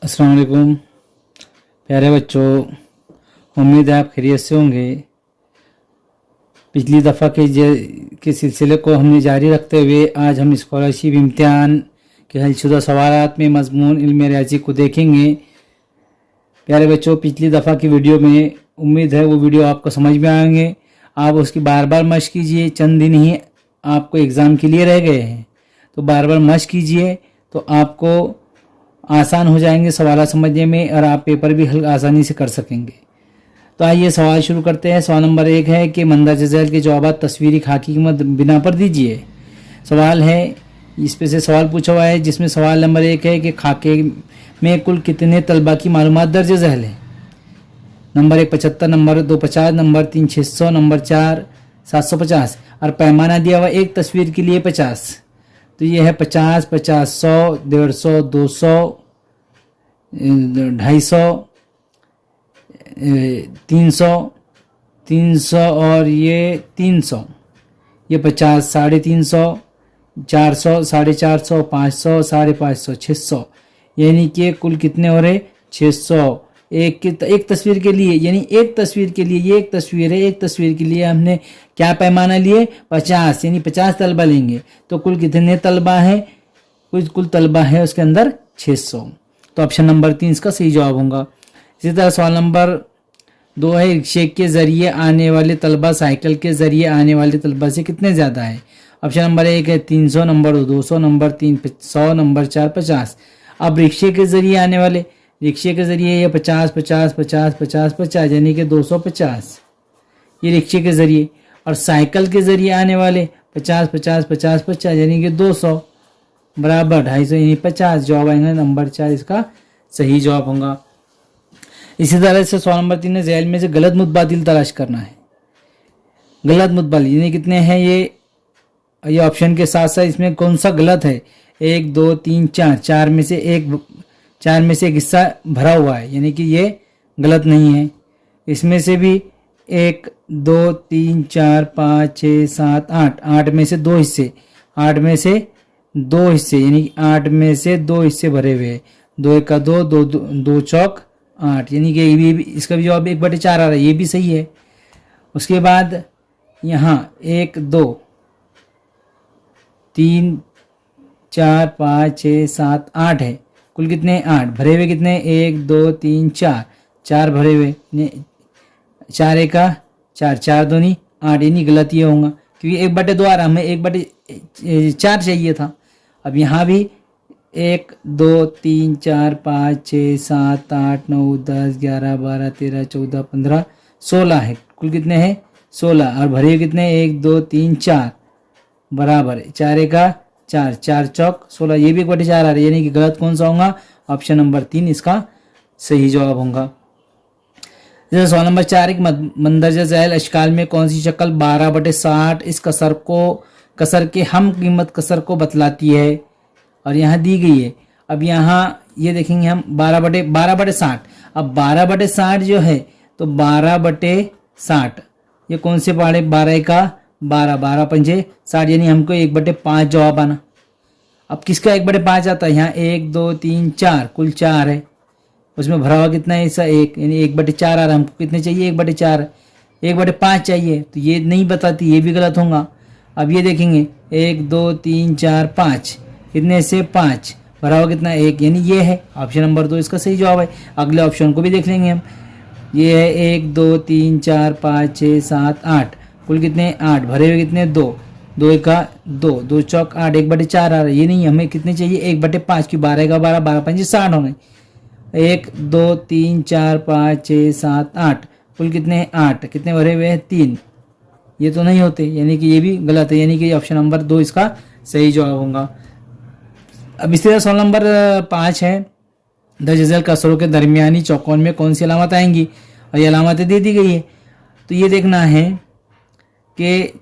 अस्सलाम वालेकुम प्यारे बच्चों, उम्मीद है आप खैरियत से होंगे। पिछली दफ़ा के सिलसिले को हमने जारी रखते हुए आज हम स्कॉलरशिप इम्तिहान के हलशुदा सवालात में मज़मून इल्म रियाज़ी को देखेंगे। प्यारे बच्चों, पिछली दफ़ा की वीडियो में उम्मीद है वो वीडियो आपको समझ में आएंगे। आप उसकी बार बार मश्क कीजिए। चंद दिन ही आपको एग्ज़ाम के लिए रह गए हैं, तो बार बार मश्क कीजिए तो आपको आसान हो जाएंगे सवाल समझने में और आप पेपर भी हल आसानी से कर सकेंगे। तो आइए सवाल शुरू करते हैं। सवाल नंबर 1 है कि मंदरजा झैल के जवाब तस्वीरी खाकी की बिना पर दीजिए। सवाल है, इस पे से सवाल पूछा हुआ है जिसमें सवाल नंबर 1 है कि खाके में कुल कितने तलबा की मालूमात दर्ज झैल है। नंबर 1 75, नंबर 2 50, नंबर 3 600, नंबर 4 750 और पैमाना दिया हुआ एक तस्वीर के लिए 50। तो ये है 50, 50, 100, 150, 200, 250, 300, 300 और ये 300, ये 50, 350, 400, 450, 500, 550, 600, यानी कि कुल कितने हो रहे 600। एक तस्वीर के लिए, यानी एक तस्वीर के लिए, ये एक तस्वीर है, एक तस्वीर के लिए हमने क्या पैमाना लिए 50, यानी 50 तलबा लेंगे। तो कुल कितने तलबा है, कुल तलबा है उसके अंदर 600। तो ऑप्शन नंबर 3 इसका सही जवाब होगा। इसी तरह सवाल नंबर 2 है, रिक्शे के ज़रिए आने वाले तलबा साइकिल के ज़रिए आने वाले तलबा से कितने ज़्यादा है। ऑप्शन नंबर 1 है 300, नंबर 2 200, नंबर 3 100, नंबर 4 50। अब रिक्शे के ज़रिए आने वाले, रिक्शे के ज़रिए ये 50 50 50 50 50, यानी कि 250, ये रिक्शे के ज़रिए। और साइकिल के ज़रिए आने वाले 50 50 50 50, यानी कि 200 बराबर 250, यानी 50। जवाब आएगा नंबर 4 इसका सही जवाब होगा। इसी तरह से सवाल नंबर 3 है, झैल में से गलत मुतबादिल तलाश करना है। गलत मुतबादिल यानी कितने हैं, ये ऑप्शन के साथ साथ इसमें कौन सा गलत है। 1 2 3 4, चार में से एक हिस्सा भरा हुआ है, यानी कि ये गलत नहीं है। इसमें से भी 1 2 3 4 5 6 7 8, 8 में से 2 हिस्से, 8 में से 2 हिस्से, यानी 8 में से 2 हिस्से भरे हुए हैं। 2 1 2, 2 चौक 8, यानी कि ये भी इसका भी जवाब 1/4 आ रहा है, ये भी सही है। उसके बाद यहाँ 1 2 3 4 5 6 7 8 है, कुल कितने 8 भरे हुए, कितने 1 2 3 4, 4 भरे हुए, 4 1 4, 4 2 8, यानी गलत ये होगा क्योंकि 1/2 आ रहा, हमें 1/4 चाहिए था। अब यहाँ भी 1 2 3 4 5 6 7 8 9 10 11 12 13 14 15 16 है, कुल कितने हैं 16 और भरे कितने 1 2 3 4 बराबर 4 1 4, 4 चौक 16, ये भी 1/4 आ रहा है, यानी कि गलत कौन सा होगा, ऑप्शन नंबर 3 इसका सही जवाब होगा। जैसे सवाल नंबर 4, एक मंदरजा झैल अशकाल में कौन सी शक्ल 12/60 इस कसर के हम कीमत कसर को बतलाती है और यहाँ दी गई है। अब यहाँ ये देखेंगे हम 12/60। अब 12/60 जो है तो 12/60 ये कौन से पहाड़े, 12 का 12, 12 पंजे 60, यानी हमको 1/5 जवाब आना। अब किसका 1/5 आता है, यहाँ 1 2 3 4, कुल 4 है, उसमें भरा हुआ कितना है, ऐसा 1, यानी 1/4 आ रहा है। हमको कितने चाहिए 1/4, 1/5 चाहिए, तो ये नहीं बताती, ये भी गलत होगा। अब ये देखेंगे 1 2 3 4 5, कितने से 5, भरा हुआ कितना 1, यानी ये है ऑप्शन नंबर 2 इसका सही जवाब है। अगले ऑप्शन को भी देख लेंगे हम। ये है 1 2 3 4 5 6 7 8, कुल कितने 8 भरे हुए, कितने 2 2 1 2, 2 चौक 8, 1/4 आ रहा है, ये नहीं, हमें कितने चाहिए 1/5 की 12 का 12, 12 पंजे 60 होंगे। 1 2 3 4 5 6 7 8, कुल कितने 8, कितने भरे हुए हैं 3, ये तो नहीं होते, यानी कि ये भी गलत है, यानी कि ऑप्शन नंबर 2 इसका सही जवाब होगा। अब इसी तरह सवाल नंबर 5 है, दर्ज झैल कसरों के दरमियानी चौकोन में कौन सी अलामत आएंगी और ये अलामतें दे दी गई है। तो ये देखना है कि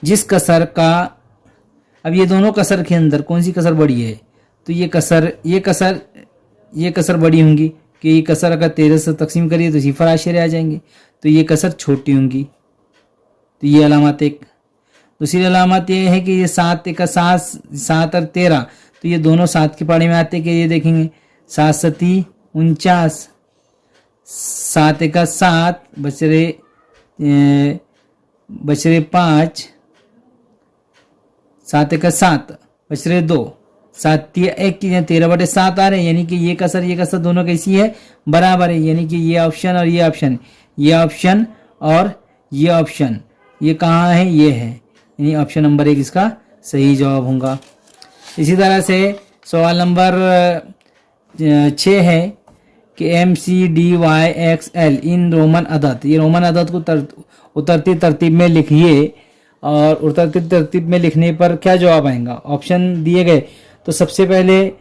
जिस कसर का, अब ये दोनों कसर के अंदर कौन सी कसर बड़ी है, तो ये कसर बड़ी होंगी कि ये कसर अगर 13 से तकसीम करिए तो सिफर आशरे आ जाएंगे, तो ये कसर छोटी होंगी। तो ये अलामत एक। दूसरी अलामत ये है कि ये 7 और 13, तो ये दोनों 7 की पारी में आते हैं कि ये देखेंगे 7 सती 49, 7 एका 7, बचरे 5, 7 एका 7, बचरे 2, 7 तिया 1, 13/7 आ रहे हैं, यानी कि ये कसर दोनों कैसी है, बराबर है, यानी कि ये ऑप्शन और ये ऑप्शन, ये ऑप्शन और ये ऑप्शन, ये कहाँ है, ये है, यानी ऑप्शन नंबर 1 इसका सही जवाब होगा। इसी तरह से सवाल नंबर 6 है कि MCDYXL इन रोमन अदद, ये रोमन अदद को उतरती तरतीब में लिखिए, और उतरती तरतीब में लिखने पर क्या जवाब आएगा। ऑप्शन दिए गए, तो सबसे पहले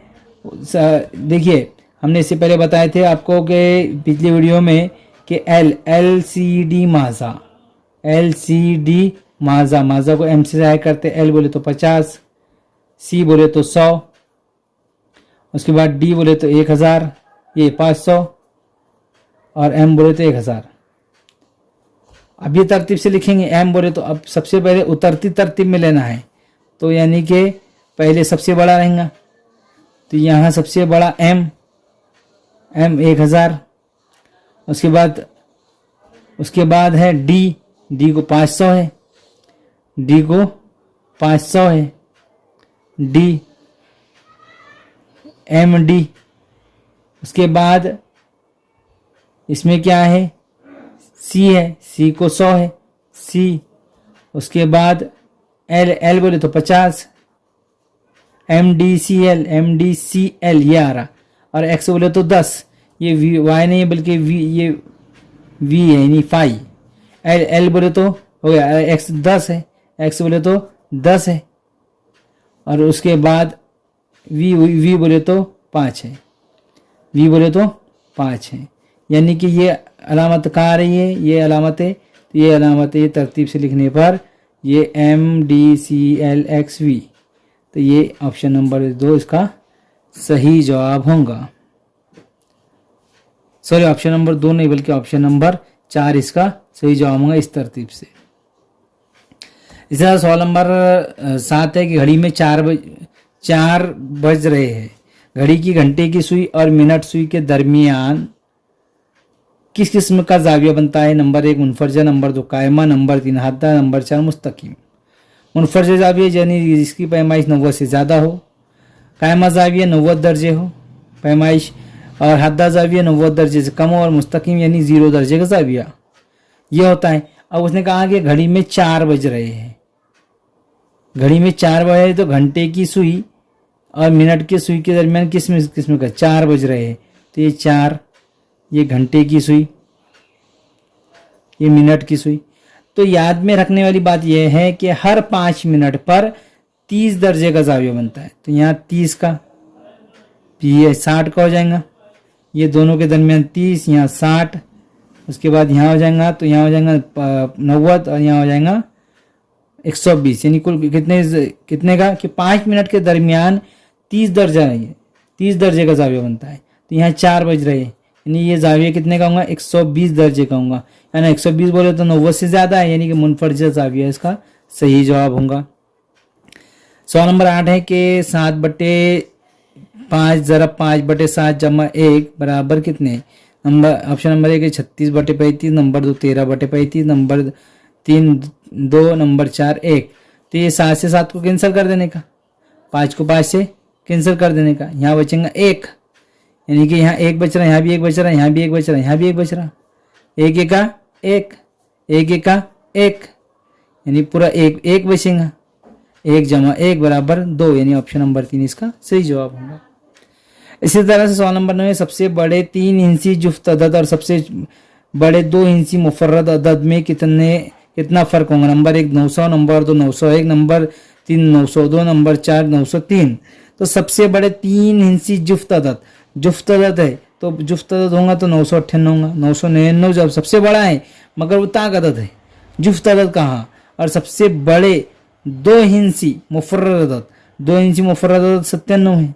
देखिए, हमने इससे पहले बताए थे आपको कि पिछली वीडियो में कि LCD माजा को M से जाहिर करते, L बोले तो 50, C बोले तो 100, उसके बाद D बोले तो 1000, ये 500, और M बोले तो 1000। अब ये तरतीब से लिखेंगे। M बोले तो अब सबसे पहले उतरती तरतीब में लेना है, तो यानी कि पहले सबसे बड़ा रहेगा, तो यहाँ सबसे बड़ा M 1000, उसके बाद है D को 500 है, D MD, उसके बाद इसमें क्या है, C है, C को 100 है, C, उसके बाद L बोले तो 50, MDCL ये आ रहा, और X बोले तो 10, ये Y नहीं है बल्कि ये V है, यानी 5, L बोले तो हो गया, X 10 है, X बोले तो 10 है, और उसके बाद V बोले तो 5 है, V बोले तो 5 है, यानी कि ये अलामत कहाँ आ रही है, ये अलामत है, तो ये अलामत ये तरतीब से लिखने पर ये MDCLXV, तो ये ऑप्शन नंबर 2 इसका सही जवाब होगा। सॉरी, ऑप्शन नंबर 2 नहीं बल्कि ऑप्शन नंबर 4 इसका सही जवाब होगा इस तरतीब से। इसी तरह सवाल नंबर 7 है कि घड़ी में 4 बज रहे हैं, घड़ी की घंटे की सुई और मिनट सुई के दरमियान किस किस्म का जाविया बनता है। नंबर 1 मुनफरजा, नंबर 2 कायमा, नंबर 3 हद्दा, नंबर 4 मुस्तकीम। मुनफरजा जाविया यानी जिसकी पैमाइश 90 से ज़्यादा हो, कायमा जाविया 90 दर्जे हो पैमाइश, और हद्दा जाविया 90 दर्जे से कम हो, और मुस्तकीम यानी 0 दर्जे का जाविया, ये होता है। अब उसने कहा कि घड़ी में 4 बज रहे हैं, घड़ी में 4 बज रहे, तो घंटे की सुई और मिनट की सुई के दरमियान किस्म का 4 बज रहे हैं, तो ये 4, ये घंटे की सुई, ये मिनट की सुई। तो याद में रखने वाली बात यह है कि हर 5 मिनट पर 30 दर्जे का जाविया बनता है, तो यहाँ 30 का, ये 60 का हो जाएगा, ये दोनों के दरमियान 30, यहाँ 60, उसके बाद यहाँ हो जाएगा, तो यहाँ हो जाएगा 90, और यहाँ हो जाएगा 120, यानी कुल कितने का कि 5 मिनट के दरमियान 30 दर्जा है, 30 दर्जे का जाविया बनता है, तो यहाँ 4 बज रहे हैं, यानी ये जाविया कितने का होगा, 120 दर्जे का होगा, यानी 120 बोले तो 90 से ज़्यादा है, यानी कि मुनफरजा जाविया इसका सही जवाब होगा। सवाल नंबर 8 है कि 7/5 ज़रब 5/7 जमा 1 बराबर कितने। ऑप्शन नंबर 1 है 36/35, नंबर 2 13/35, नंबर 3 2, नंबर 4 1। तो ये 7 से 7 को कैंसिल कर देने का, 5 को 5 से कैंसिल कर देने का, यहाँ बचेगा 1, यानी कि यहाँ 1 बच रहा है, यहाँ भी 1 बच रहा है, यहाँ भी 1 बच रहा है, यहाँ भी 1 बच रहा, 1 एका 1, 1 एका 1, यानी पूरा 1 बचेगा, 1 जमा 1 बराबर 2, यानी ऑप्शन नंबर 3 इसका सही जवाब होगा। इसी तरह से सवाल नंबर 9 है सबसे बड़े 3 हिंसी जुफ्त अदद और सबसे बड़े 2 हिंसी मुफर्रद अदद में कितना फ़र्क होगा। Number 1 900, number 2 901, number 3 902, number 4 903। तो सबसे बड़े 3 हिंसी जुफ्त अदद है, तो जुफ्त अदद होगा तो 998 होगा, 999 जब सबसे बड़ा है मगर वो ताक अदद है, जुफ्त अदद कहाँ। और सबसे बड़े 2 हिंसी मुफर्रद अदद 97 है,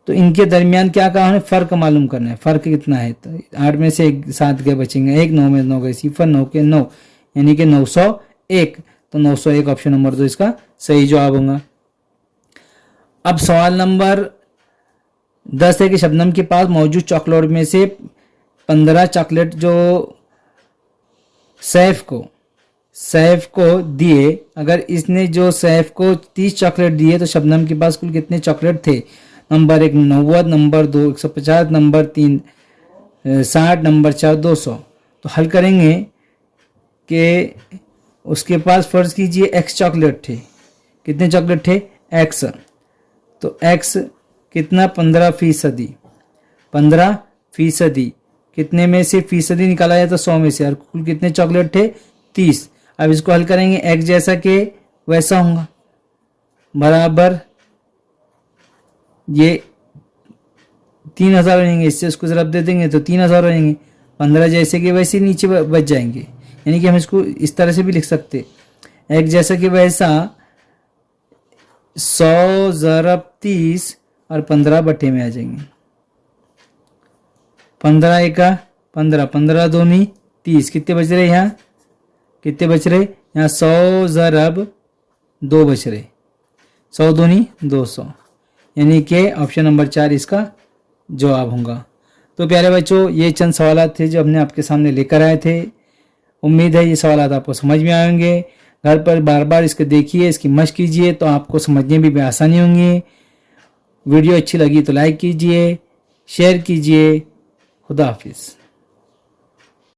तो इनके दरमियान क्या कहा है, फ़र्क मालूम करना है, फ़र्क कितना है। तो 8 में से 7 के बचेंगे, 1 9 में 9 गए 0 9 के 9, यानी कि 901। तो 901 ऑप्शन नंबर 2 इसका सही जवाब होगा। अब सवाल नंबर 10 है कि शबनम के पास मौजूद चॉकलेट में से 15 चॉकलेट जो सैफ को दिए, अगर इसने जो सैफ को 30 चॉकलेट दिए तो शबनम के पास कुल कितने चॉकलेट थे? Number 1 90, number 2 150, number 3 60, number 4 200। तो हल करेंगे कि उसके पास फर्ज कीजिए x चॉकलेट थे। कितने चॉकलेट थे? x। तो x कितना? 15%। 15% कितने में से फीसदी निकाला जाए तो 100 में से, और कुल कितने चॉकलेट थे? 30। अब इसको हल करेंगे, x जैसा के वैसा होगा, बराबर ये 3000 रहेंगे, इससे उसको ज़रब दे देंगे तो 3000 रहेंगे। 15 जैसे कि वैसे नीचे बच जाएंगे, यानी कि हम इसको इस तरह से भी लिख सकते, x जैसा कि वैसा 100 ज़रब 30 और 15 बटे में आ जाएंगे। 15 एका 15, 15 दूनी 30, कितने बच रहे यहाँ? कितने बच रहे यहाँ? 100 ज़रब 2 बच रहे, 100 दूनी 200, यानी कि ऑप्शन नंबर 4 इसका जवाब होगा। तो प्यारे बच्चों, ये चंद सवाल थे जो हमने आपके सामने लेकर आए थे। उम्मीद है ये सवाल आपको समझ में आएंगे। घर पर बार बार इसको देखिए, इसकी मशक कीजिए तो आपको समझने में भी आसानी होंगी। वीडियो अच्छी लगी तो लाइक कीजिए, शेयर कीजिए। खुदा हाफिज़।